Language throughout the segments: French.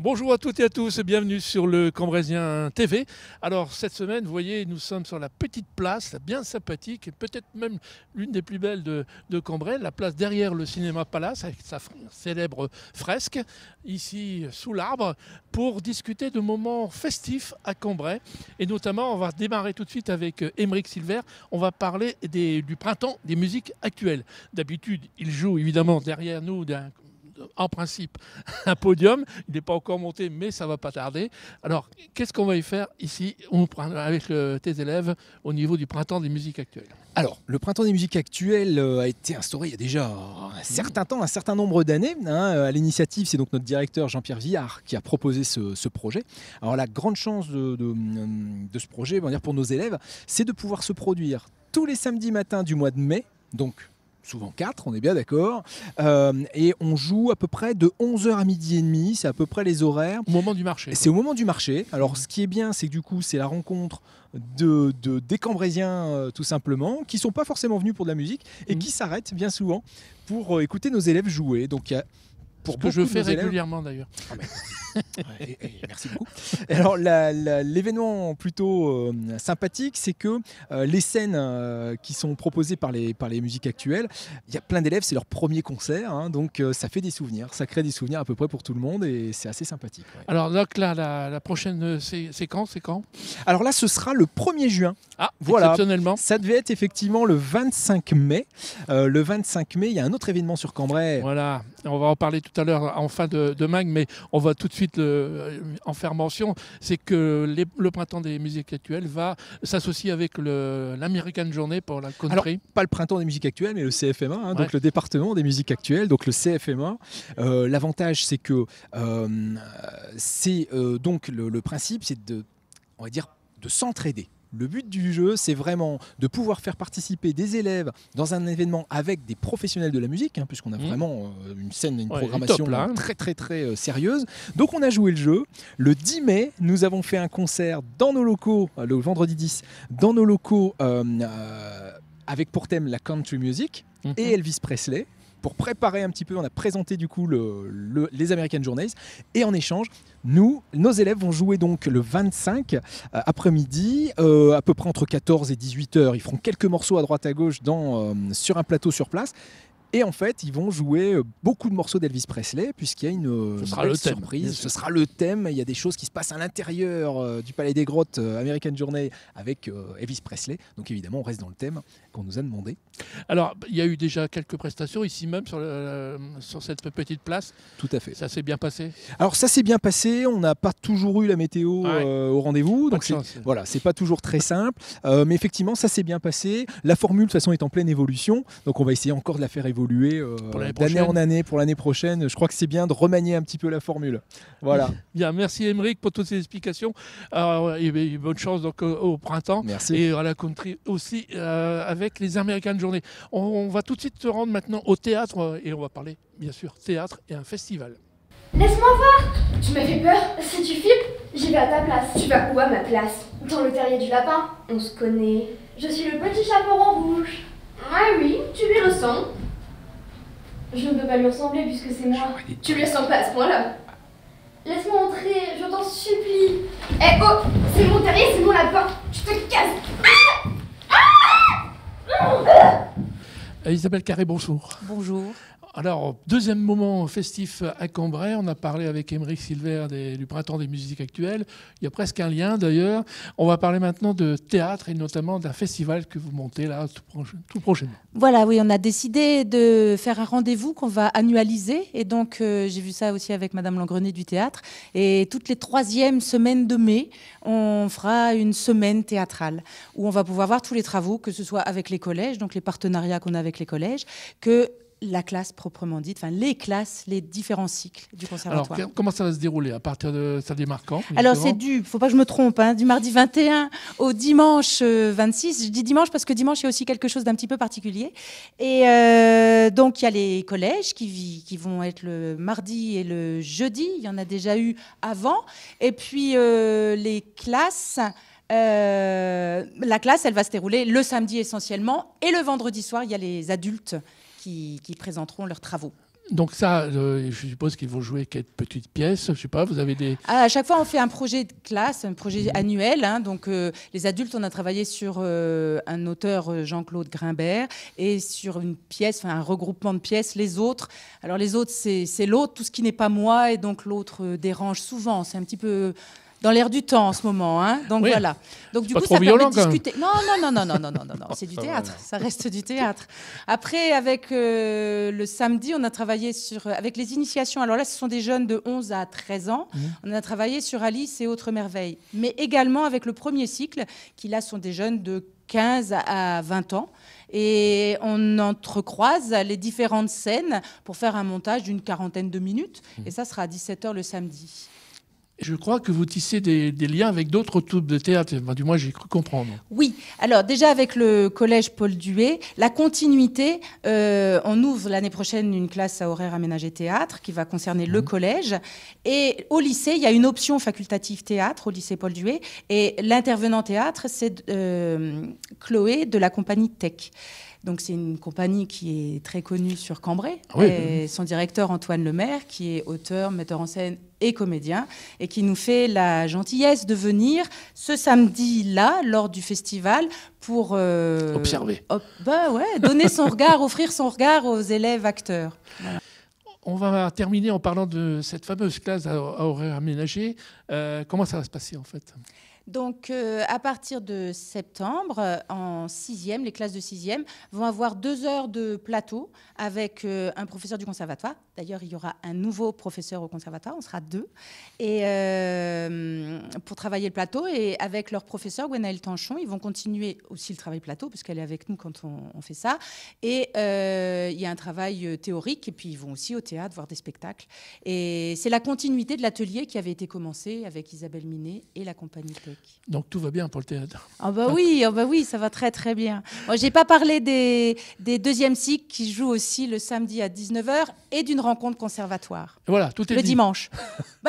Bonjour à toutes et à tous, bienvenue sur le Cambraisien TV. Alors cette semaine, vous voyez, nous sommes sur la petite place, bien sympathique, et peut-être même l'une des plus belles de Cambrai, la place derrière le Cinéma Palace, avec sa célèbre fresque, ici sous l'arbre, pour discuter de moments festifs à Cambrai. Et notamment, on va démarrer tout de suite avec Aymeric Silver, on va parler du printemps des musiques actuelles. D'habitude, il joue évidemment derrière nous en principe un podium, il n'est pas encore monté mais ça va pas tarder. Alors qu'est-ce qu'on va y faire ici avec tes élèves au niveau du printemps des musiques actuelles? Alors, le printemps des musiques actuelles a été instauré il y a déjà un certain temps, un certain nombre d'années. À l'initiative, c'est donc notre directeur Jean-Pierre Villard qui a proposé ce projet. Alors la grande chance de ce projet, on va dire pour nos élèves, c'est de pouvoir se produire tous les samedis matins du mois de mai, donc souvent 4, on est bien d'accord. Et on joue à peu près de 11h à midi et demi, c'est à peu près les horaires. Au moment du marché. C'est au moment du marché. Alors ce qui est bien, c'est que du coup, c'est la rencontre des Cambraisiens tout simplement, qui ne sont pas forcément venus pour de la musique et qui s'arrêtent bien souvent pour écouter nos élèves jouer. Donc il y a pour ce que je fais régulièrement d'ailleurs. Merci beaucoup. Alors l'événement plutôt sympathique, c'est que les scènes qui sont proposées par les musiques actuelles, il y a plein d'élèves, c'est leur premier concert, hein, donc ça fait des souvenirs, ça crée des souvenirs à peu près pour tout le monde et c'est assez sympathique. Ouais. Alors donc là, la prochaine, c'est quand? Alors là, ce sera le 1er juin. Ah, voilà. Exceptionnellement. Ça devait être effectivement le 25 mai. Le 25 mai, il y a un autre événement sur Cambrai. Voilà, on va en parler tout à l'heure en fin de mag, mais on va tout de suite en faire mention, c'est que le printemps des musiques actuelles va s'associer avec l'American Journey pour la country. Alors, pas le printemps des musiques actuelles, mais le CFMA, hein, donc le département des musiques actuelles, donc le CFMA. L'avantage, c'est que donc le principe, c'est on va dire, de s'entraider. Le but du jeu, c'est vraiment de pouvoir faire participer des élèves dans un événement avec des professionnels de la musique, hein, puisqu'on a vraiment une scène, une programmation top, là, hein. très sérieuse. Donc on a joué le jeu. Le 10 mai, nous avons fait un concert dans nos locaux, le vendredi 10, dans nos locaux avec pour thème la country music et Elvis Presley. Pour préparer un petit peu, on a présenté du coup les American Journeys et en échange, nos élèves vont jouer donc le 25 après-midi, à peu près entre 14 et 18 heures. Ils feront quelques morceaux à droite à gauche sur un plateau sur place. Et en fait, ils vont jouer beaucoup de morceaux d'Elvis Presley, puisqu'il y a une surprise. Ce sera le thème. Il y a des choses qui se passent à l'intérieur du Palais des Grottes American Journey avec Elvis Presley. Donc évidemment, on reste dans le thème qu'on nous a demandé. Alors, il y a eu déjà quelques prestations ici même sur cette petite place. Tout à fait. Ça s'est bien passé? Alors ça s'est bien passé. On n'a pas toujours eu la météo au rendez-vous. Donc c'est pas toujours très simple. Mais effectivement, ça s'est bien passé. La formule, de toute façon, est en pleine évolution. Donc on va essayer encore de la faire évoluer d'année en année pour l'année prochaine. Je crois que c'est bien de remanier un petit peu la formule. Voilà. Bien, merci Aymeric pour toutes ces explications. Et bonne chance donc au printemps. Merci. Et à la country aussi avec les American Journey. On va tout de suite se rendre maintenant au théâtre et on va parler bien sûr théâtre et un festival. Laisse-moi voir. Tu m'as fait peur. Si tu flippes, j'y vais à ta place. Tu vas où à ma place? Dans le terrier du lapin. On se connaît. Je suis le petit chaperon rouge. Ah oui, tu lui ressembles. Je ne peux pas lui ressembler puisque c'est moi. Tu lui ressembles pas à ce point-là. Laisse-moi entrer, je t'en supplie. Eh oh, c'est mon terrier, c'est mon lapin. Je te casse. Isabelle Carré, bonjour. Bonjour. Alors, deuxième moment festif à Cambrai, on a parlé avec Aymeric Silver du printemps des musiques actuelles. Il y a presque un lien d'ailleurs. On va parler maintenant de théâtre et notamment d'un festival que vous montez là tout prochainement. Voilà, oui, on a décidé de faire un rendez-vous qu'on va annualiser. Et donc, j'ai vu ça aussi avec Madame Langrenay du théâtre. Et toutes les 3e semaines de mai, on fera une semaine théâtrale où on va pouvoir voir tous les travaux, que ce soit avec les collèges, donc les partenariats qu'on a avec les collèges, que la classe proprement dite, enfin les classes, les différents cycles du conservatoire. Alors, comment ça va se dérouler à partir de ça démarre quand? Alors c'est faut pas que je me trompe, hein, du mardi 21 au dimanche 26. Je dis dimanche parce que dimanche il y a aussi quelque chose d'un petit peu particulier. Et donc il y a les collèges qui vont être le mardi et le jeudi. Il y en a déjà eu avant. Et puis les classes. La classe, elle va se dérouler le samedi essentiellement. Et le vendredi soir, il y a les adultes qui présenteront leurs travaux. Donc ça, je suppose qu'ils vont jouer quelques petites pièces. Je sais pas, vous avez des... À chaque fois, on fait un projet de classe, un projet annuel. Donc, les adultes, on a travaillé sur un auteur, Jean-Claude Grimbert, et sur une pièce, un regroupement de pièces. Les autres, alors les autres, c'est l'autre, tout ce qui n'est pas moi, et donc l'autre dérange souvent. C'est un petit peu dans l'air du temps en ce moment, hein. Donc voilà. Donc du coup, ça permet de discuter. Non, c'est du théâtre. Ça reste du théâtre. Après, avec le samedi, on a travaillé avec les initiations. Alors là, ce sont des jeunes de 11 à 13 ans. On a travaillé sur Alice et autres merveilles. Mais également avec le premier cycle, qui là sont des jeunes de 15 à 20 ans. Et on entrecroise les différentes scènes pour faire un montage d'une 40aine de minutes. Et ça sera à 17h le samedi. Je crois que vous tissez des liens avec d'autres troupes de théâtre. Enfin, du moins, j'ai cru comprendre. Oui. Alors, déjà, avec le collège Paul Duet, la continuité, on ouvre l'année prochaine une classe à horaire aménagé théâtre qui va concerner le collège. Et au lycée, il y a une option facultative théâtre au lycée Paul Duet. Et l'intervenant théâtre, c'est Chloé de la compagnie Tech. Donc, c'est une compagnie qui est très connue sur Cambrai. Oui. Et son directeur, Antoine Lemaire, qui est auteur, metteur en scène et comédien, et qui nous fait la gentillesse de venir ce samedi-là, lors du festival, pour... observer. Donner son regard, offrir son regard aux élèves acteurs. Voilà. On va terminer en parlant de cette fameuse classe à horaire aménagé. Comment ça va se passer, en fait ? Donc, à partir de septembre, en 6e, les classes de 6e vont avoir 2 heures de plateau avec un professeur du conservatoire. D'ailleurs, il y aura un nouveau professeur au conservatoire, on sera 2. Et pour travailler le plateau, et avec leur professeur, Gwenaëlle Tanchon, ils vont continuer aussi le travail plateau, parce qu'elle est avec nous quand on fait ça. Et il y a un travail théorique, et puis ils vont aussi au théâtre voir des spectacles. Et c'est la continuité de l'atelier qui avait été commencé avec Isabelle Minet et la compagnie Tech. Donc tout va bien pour le théâtre. Oui, ça va très très bien. Moi, j'ai pas parlé des deuxièmes cycles qui jouent aussi le samedi à 19h et d'une rencontre conservatoire. Voilà, tout est le dit. Dimanche.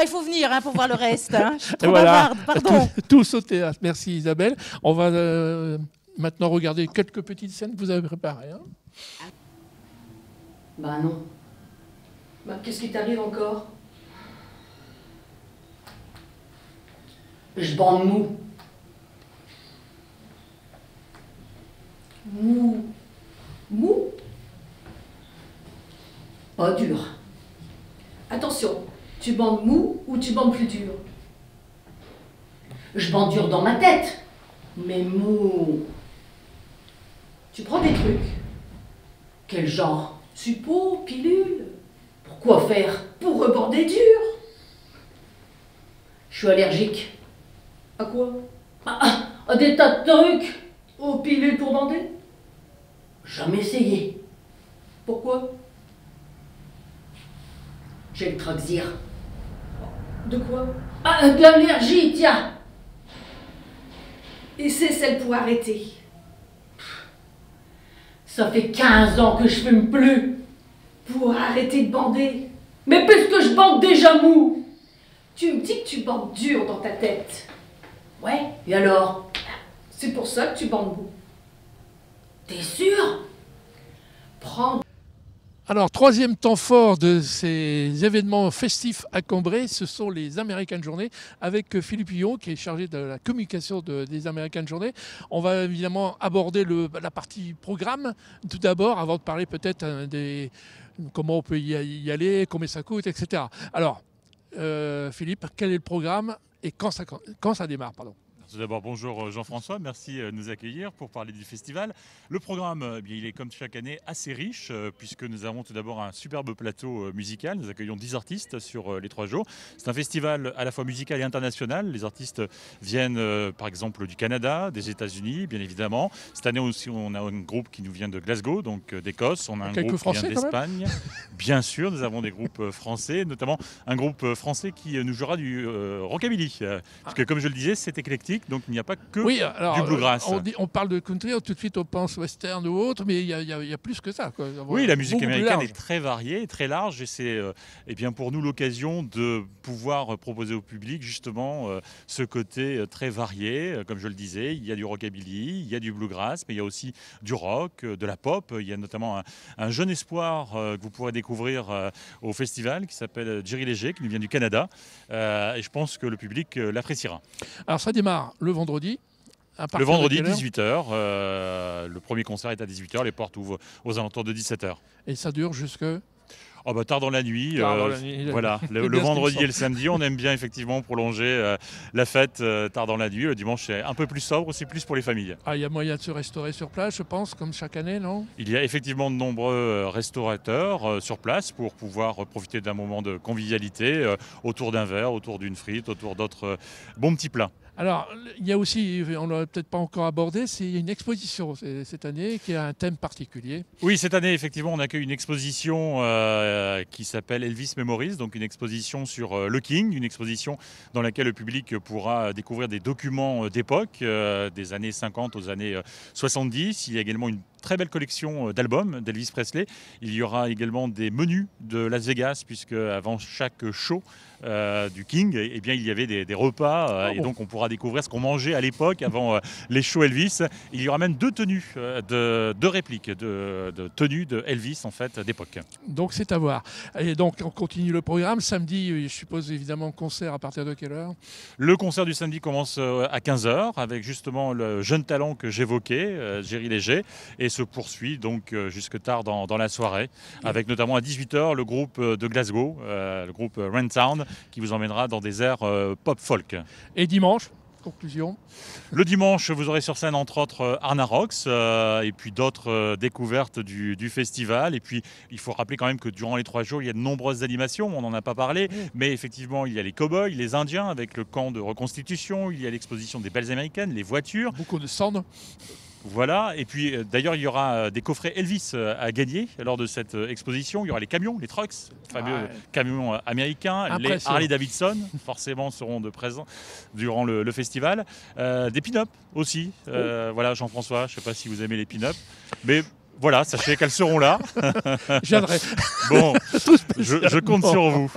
Il faut venir pour voir le reste. Je suis trop bavarde, pardon. Tous au théâtre. Merci Isabelle. On va maintenant regarder quelques petites scènes que vous avez préparées. Non. Qu'est-ce qui t'arrive encore ? Je bande mou. Mou. Pas dur. Attention, tu bandes mou ou tu bandes plus dur ? Je bande dur dans ma tête, mais mou. Tu prends des trucs. Quel genre ? Suppos, pilule ? Pourquoi faire ? Pour reborder dur. Je suis allergique. À quoi ? À des tas de trucs. Aux pilules pour bander ? Jamais essayé. Pourquoi ? J'ai le Traxir. De quoi ? De l'allergie, tiens. Et c'est celle pour arrêter. Ça fait 15 ans que je fume plus. Pour arrêter de bander. Mais puisque je bande déjà mou. Tu me dis que tu bandes dur dans ta tête. Ouais, et alors ? C'est pour ça que tu bandes mou. T'es sûr ? Prends. Alors, troisième temps fort de ces événements festifs à Cambrai, ce sont les American Journées avec Philippe Huillon qui est chargé de la communication des American Journées. On va évidemment aborder la partie programme tout d'abord, avant de parler peut-être comment on peut y aller, combien ça coûte, etc. Alors, Philippe, quel est le programme et quand ça démarre, pardon. Tout d'abord, bonjour Jean-François, merci de nous accueillir pour parler du festival. Le programme, il est comme chaque année assez riche puisque nous avons tout d'abord un superbe plateau musical. Nous accueillons 10 artistes sur les 3 jours. C'est un festival à la fois musical et international. Les artistes viennent par exemple du Canada, des États-Unis, bien évidemment. Cette année aussi, on a un groupe qui nous vient de Glasgow, donc d'Écosse. On a un groupe qui vient d'Espagne. Bien sûr, nous avons des groupes français, notamment un groupe français qui nous jouera du rockabilly. Parce que comme je le disais, c'est éclectique. musique, donc il n'y a pas que Oui, alors, du bluegrass. on parle de country, tout de suite on pense western ou autre, mais il y a plus que ça, quoi. Oui, la musique Beaucoup plus américaine large. est très variée, très large, et c'est bien pour nous l'occasion de pouvoir proposer au public justement ce côté très varié. Comme je le disais, il y a du rockabilly, il y a du bluegrass, mais il y a aussi du rock, de la pop. Il y a notamment un jeune espoir que vous pourrez découvrir au festival qui s'appelle Jerry Léger, qui nous vient du Canada, et je pense que le public l'appréciera. Alors ça démarre le vendredi. À Le partir vendredi, de quelle heure 18h. Le premier concert est à 18h. Les portes ouvrent aux alentours de 17h. Et ça dure jusque... Oh bah, tard dans la nuit. Tard dans la nuit. Voilà, C'est le bien ce vendredi qu'il me et le samedi, on aime bien effectivement prolonger la fête tard dans la nuit. Le dimanche, c'est un peu plus sobre, c'est plus pour les familles. Ah, il y a moyen de se restaurer sur place, je pense, comme chaque année, non? Il y a effectivement de nombreux restaurateurs sur place pour pouvoir profiter d'un moment de convivialité autour d'un verre, autour d'une frite, autour d'autres bons petits plats. Alors, il y a aussi, on ne l'a peut-être pas encore abordé, c'est une exposition cette année qui a un thème particulier. Oui, cette année, effectivement, on accueille une exposition qui s'appelle Elvis Memories, donc une exposition sur le King, une exposition dans laquelle le public pourra découvrir des documents d'époque, des années 50 aux années 70. Il y a également une très belle collection d'albums d'Elvis Presley. Il y aura également des menus de Las Vegas, puisque avant chaque show du King, eh bien, il y avait des repas, et donc on pourra découvrir ce qu'on mangeait à l'époque avant les shows Elvis. Il y aura même deux tenues, deux répliques de tenues de Elvis en fait d'époque. Donc c'est à voir. Et donc on continue le programme. Samedi, je suppose évidemment concert à partir de quelle heure? Le concert du samedi commence à 15h avec justement le jeune talent que j'évoquais, Jerry Léger, et se poursuit donc jusque tard dans la soirée, avec notamment à 18h le groupe de Glasgow, le groupe Rentown, qui vous emmènera dans des airs pop-folk. Et dimanche, conclusion? Le dimanche, vous aurez sur scène entre autres Arna Rocks et puis d'autres découvertes du festival. Et puis il faut rappeler quand même que durant les 3 jours, il y a de nombreuses animations, on n'en a pas parlé, mais effectivement il y a les cow-boys, les Indiens avec le camp de reconstitution, il y a l'exposition des belles américaines, les voitures. Beaucoup de stands. Voilà, et puis d'ailleurs il y aura des coffrets Elvis à gagner lors de cette exposition. Il y aura les camions, les trucks, les fameux camions américains, les Harley Davidson, forcément seront de présents durant le festival. Des pin-up aussi, voilà Jean-François, je ne sais pas si vous aimez les pin-up, mais voilà, sachez qu'elles seront là. J'aimerais. Bon, je compte sur vous.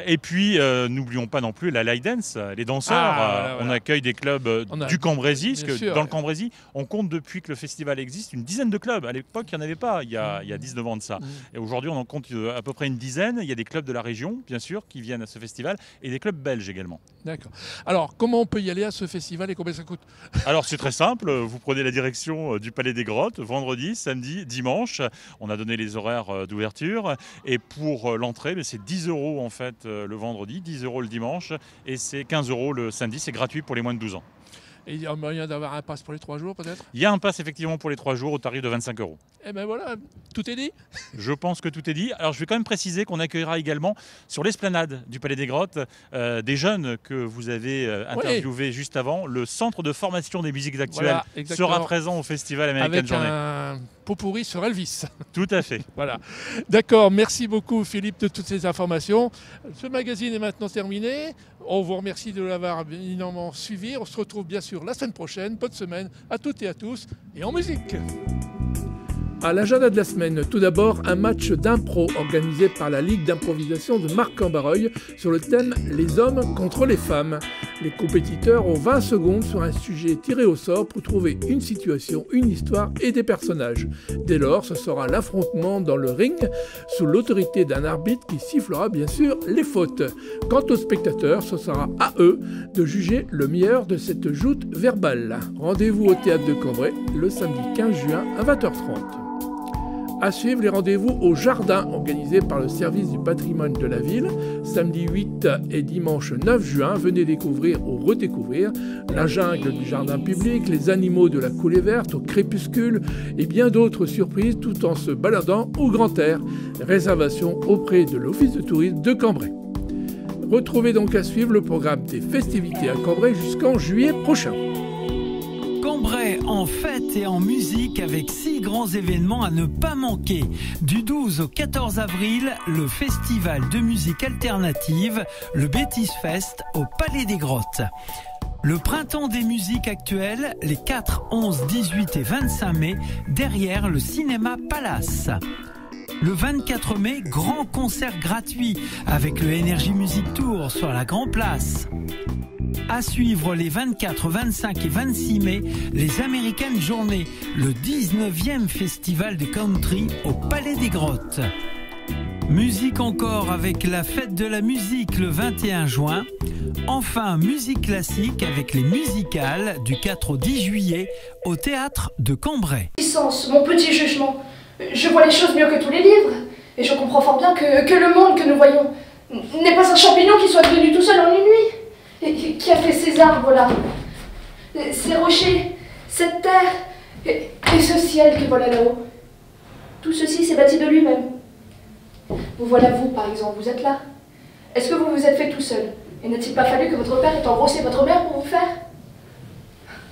Et puis, n'oublions pas non plus la light dance, les danseurs. Voilà. On accueille des clubs du Cambrésis, parce que sûr, dans le Cambrésis, on compte depuis que le festival existe une dizaine de clubs. À l'époque, il n'y en avait pas, il y a 19 ans de ça. Et aujourd'hui, on en compte à peu près une dizaine. Il y a des clubs de la région, bien sûr, qui viennent à ce festival, et des clubs belges également. D'accord. Alors, comment on peut y aller à ce festival et combien ça coûte? Alors, c'est très simple. Vous prenez la direction du Palais des Grottes, vendredi, samedi, dimanche. On a donné les horaires d'ouverture. Et pour l'entrée, c'est 10 € en fait le vendredi, 10 € le dimanche. Et c'est 15 € le samedi. C'est gratuit pour les moins de 12 ans. Et il y a moyen d'avoir un pass pour les 3 jours peut-être? Il y a un pass effectivement pour les 3 jours au tarif de 25 €. Eh bien voilà, tout est dit. Je pense que tout est dit. Alors je vais quand même préciser qu'on accueillera également sur l'esplanade du Palais des Grottes des jeunes que vous avez interviewés juste avant. Le centre de formation des musiques actuelles sera présent au Festival American Journey. Avec un pot pourri sur Elvis. Tout à fait. Voilà. D'accord, merci beaucoup Philippe de toutes ces informations. Ce magazine est maintenant terminé. On vous remercie de l'avoir énormément suivi. On se retrouve bien sûr la semaine prochaine. Bonne semaine à toutes et à tous et en musique. À l'agenda de la semaine, tout d'abord un match d'impro organisé par la Ligue d'improvisation de Marc-en-Barreuil sur le thème « Les hommes contre les femmes ». Les compétiteurs ont 20 secondes sur un sujet tiré au sort pour trouver une situation, une histoire et des personnages. Dès lors, ce sera l'affrontement dans le ring sous l'autorité d'un arbitre qui sifflera bien sûr les fautes. Quant aux spectateurs, ce sera à eux de juger le meilleur de cette joute verbale. Rendez-vous au Théâtre de Cambrai le samedi 15 juin à 20h30. À suivre les rendez-vous au Jardin organisés par le service du patrimoine de la ville. Samedi 8 et dimanche 9 juin, venez découvrir ou redécouvrir la jungle du jardin public, les animaux de la coulée verte au crépuscule et bien d'autres surprises tout en se baladant au grand air. Réservation auprès de l'Office de tourisme de Cambrai. Retrouvez donc à suivre le programme des festivités à Cambrai jusqu'en juillet prochain. Cambrai en fête et en musique avec 6 grands événements à ne pas manquer. Du 12 au 14 avril, le festival de musique alternative, le Bêtise Fest au Palais des Grottes. Le printemps des musiques actuelles, les 4, 11, 18 et 25 mai, derrière le cinéma Palace. Le 24 mai, grand concert gratuit avec le Energy Music Tour sur la Grand Place. À suivre les 24, 25 et 26 mai, les American Journées, le 19e festival de country au Palais des Grottes. Musique encore avec la fête de la musique le 21 juin. Enfin, musique classique avec les musicales du 4 au 10 juillet au théâtre de Cambrai. Mon petit jugement, je vois les choses mieux que tous les livres. Et je comprends fort bien que le monde que nous voyons n'est pas un champignon qui soit devenu tout seul en une nuit. Et qui a fait ces arbres-là, ces rochers, cette terre et ce ciel qui voilà là-haut. Tout ceci s'est bâti de lui-même. Vous voilà vous, par exemple, vous êtes là. Est-ce que vous vous êtes fait tout seul? Et n'a-t-il pas fallu que votre père ait engrossé votre mère pour vous faire?